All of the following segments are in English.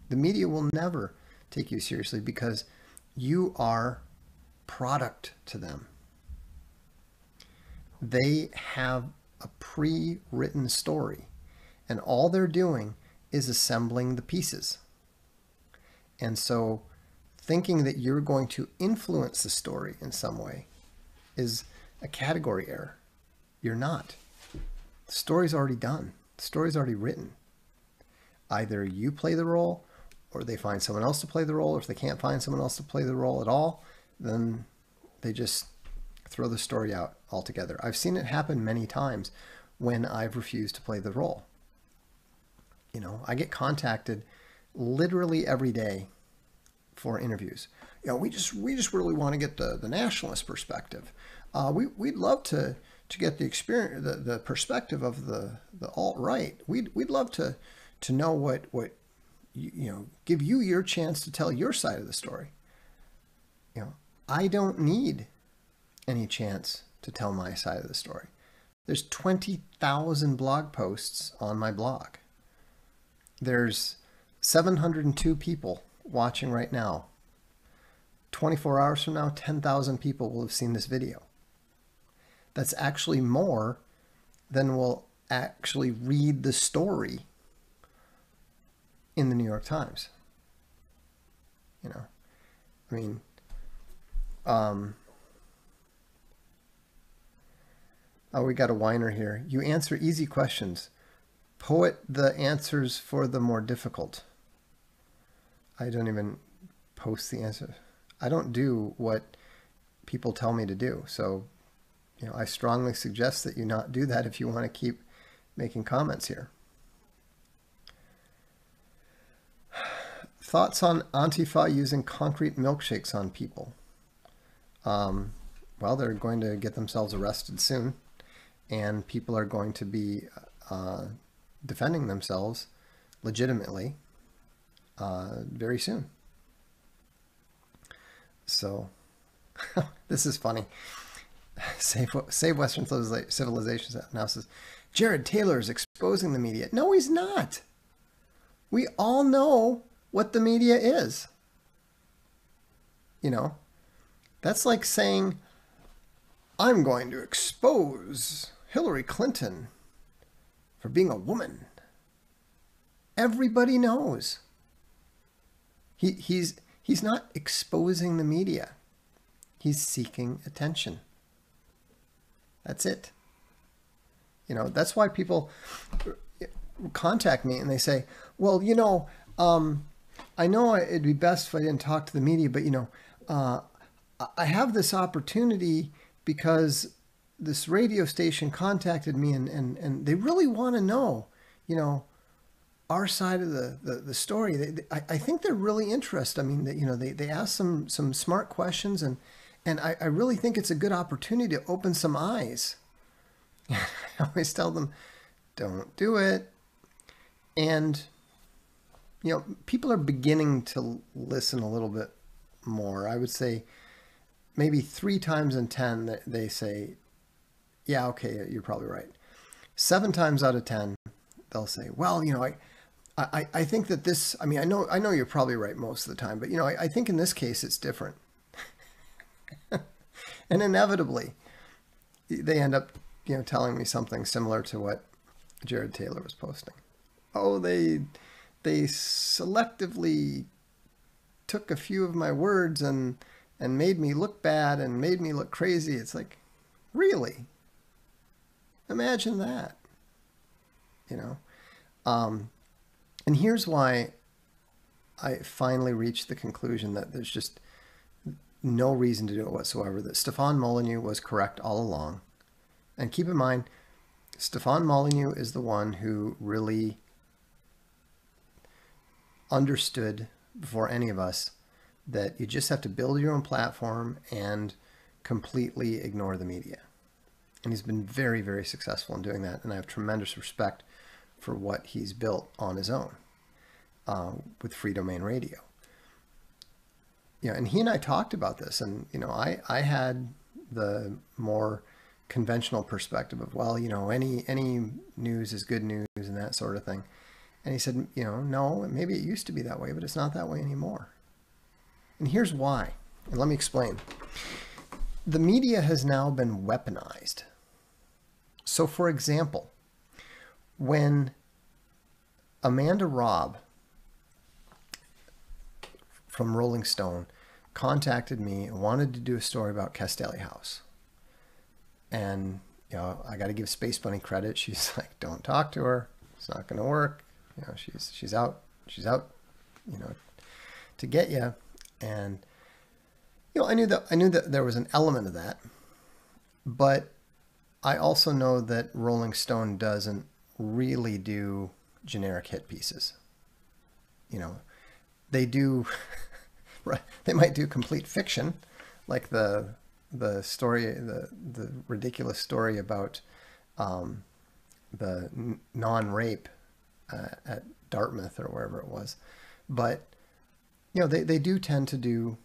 The media will never take you seriously because you are product to them. They have a pre-written story, and all they're doing is assembling the pieces. And so thinking that you're going to influence the story in some way is a category error. You're not. The story's already done. The story's already written. Either you play the role, or they find someone else to play the role, or if they can't find someone else to play the role at all, then they just throw the story out altogether. I've seen it happen many times when I've refused to play the role. You know, I get contacted literally every day for interviews. You know, we just really want to get the nationalist perspective. We'd love to get the experience, the perspective of the alt-right. We'd love to know what you know, give you your chance to tell your side of the story. You know, I don't need any chance to tell my side of the story. There's 20,000 blog posts on my blog. There's 702 people watching right now. 24 hours from now, 10,000 people will have seen this video. That's actually more than will actually read the story in the New York Times. You know, I mean, oh, we got a whiner here. You answer easy questions. Poet the answers for the more difficult. I don't even post the answer. I don't do what people tell me to do. So, you know, I strongly suggest that you not do that if you want to keep making comments here. Thoughts on Antifa using concrete milkshakes on people? Well, they're going to get themselves arrested soon, and people are going to be defending themselves legitimately very soon. So, this is funny. Save Western Civilization now says, Jared Taylor is exposing the media. No, he's not. We all know what the media is. You know, that's like saying, I'm going to expose Hillary Clinton for being a woman. Everybody knows. He's not exposing the media. He's seeking attention. That's it. You know, that's why people contact me and they say, well, you know, I know it'd be best if I didn't talk to the media, but, you know, I have this opportunity because this radio station contacted me and they really want to know, you know, our side of the story. I think they're really interested. I mean, you know, they ask some smart questions and I really think it's a good opportunity to open some eyes. I always tell them, don't do it. And, you know, people are beginning to listen a little bit more. I would say maybe 3 times in 10 that they say, yeah, okay, you're probably right. 7 times out of 10, they'll say, well, you know, I think that this, I mean, I know you're probably right most of the time, but, you know, I think in this case it's different. And inevitably, they end up, you know, telling me something similar to what Jared Taylor was posting. Oh, they selectively took a few of my words and made me look bad and made me look crazy. It's like, really? Imagine that, you know? And here's why I finally reached the conclusion that there's just no reason to do it whatsoever, that Stefan Molyneux was correct all along. And keep in mind, Stefan Molyneux is the one who really understood before any of us that you just have to build your own platform and completely ignore the media. And he's been very, very successful in doing that. And I have tremendous respect for what he's built on his own with Free Domain Radio. You know, and he and I talked about this, and, you know, I had the more conventional perspective of, well, you know, any news is good news and that sort of thing. And he said, no, maybe it used to be that way, but it's not that way anymore. And here's why. And let me explain. The media has now been weaponized. So, for example, when Amanda Robb from Rolling Stone contacted me and wanted to do a story about Castelli House, and I got to give Space Bunny credit. She's like, don't talk to her. It's not going to work. She's out. To get you. And I knew that there was an element of that, but I also know that Rolling Stone doesn't really do generic hit pieces. They do. They might do complete fiction, like the story, the ridiculous story about the non-rape at Dartmouth or wherever it was. But they do tend to do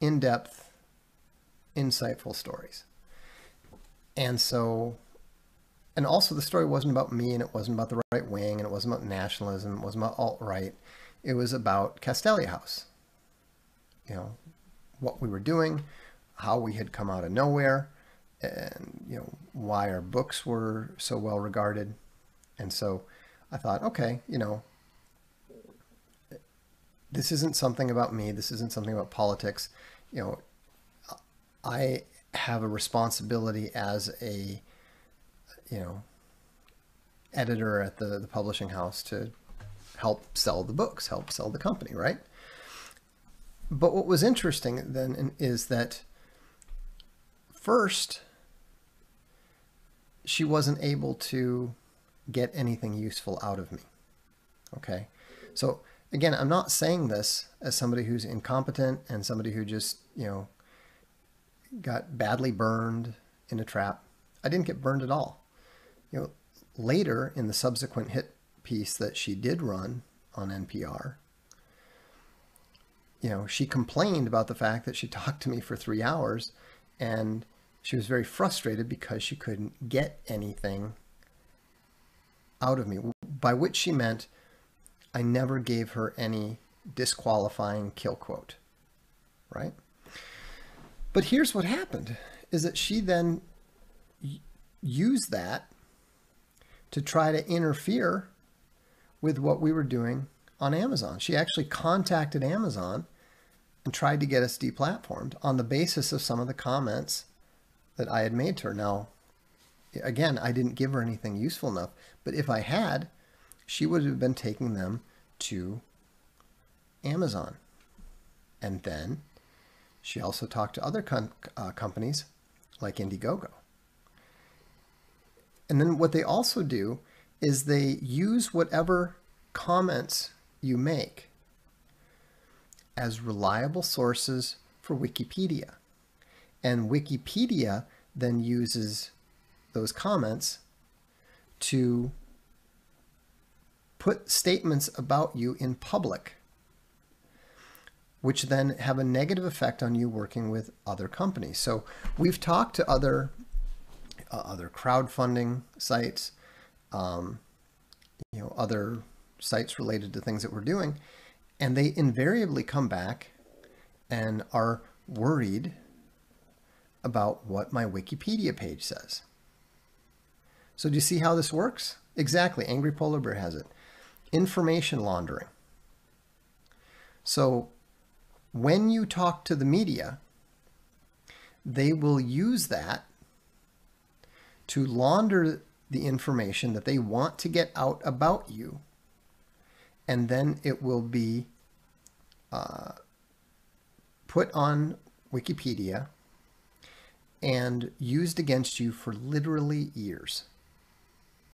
in-depth, insightful stories. And so, and also the story wasn't about me, and it wasn't about the right wing, and it wasn't about nationalism, it wasn't about alt-right. It was about Castelli House. What we were doing, how we had come out of nowhere, and why our books were so well regarded. And so I thought, okay, this isn't something about me. This isn't something about politics. I have a responsibility as a, editor at the publishing house to help sell the books, help sell the company, right? But what was interesting then is that first, she wasn't able to get anything useful out of me. Okay. So again, I'm not saying this as somebody who's incompetent and somebody who just, got badly burned in a trap. I didn't get burned at all. Later in the subsequent hit piece that she did run on NPR, she complained about the fact that she talked to me for 3 hours and she was very frustrated because she couldn't get anything out of me, by which she meant I never gave her any disqualifying kill quote, right? But here's what happened, is that she then used that to try to interfere with what we were doing on Amazon. She actually contacted Amazon and tried to get us deplatformed on the basis of some of the comments that I had made to her. Now, again, I didn't give her anything useful enough, but if I had, she would have been taking them to Amazon. And then she also talked to other companies like Indiegogo. And then what they also do is they use whatever comments you make as reliable sources for Wikipedia. And Wikipedia then uses those comments to put statements about you in public, which then have a negative effect on you working with other companies. So we've talked to other crowdfunding sites, other sites related to things that we're doing, and they invariably come back and are worried about what my Wikipedia page says. So do you see how this works? Exactly. Angry Polar Bear has it. Information laundering. So when you talk to the media, they will use that to launder the information that they want to get out about you, and then it will be put on Wikipedia and used against you for literally years.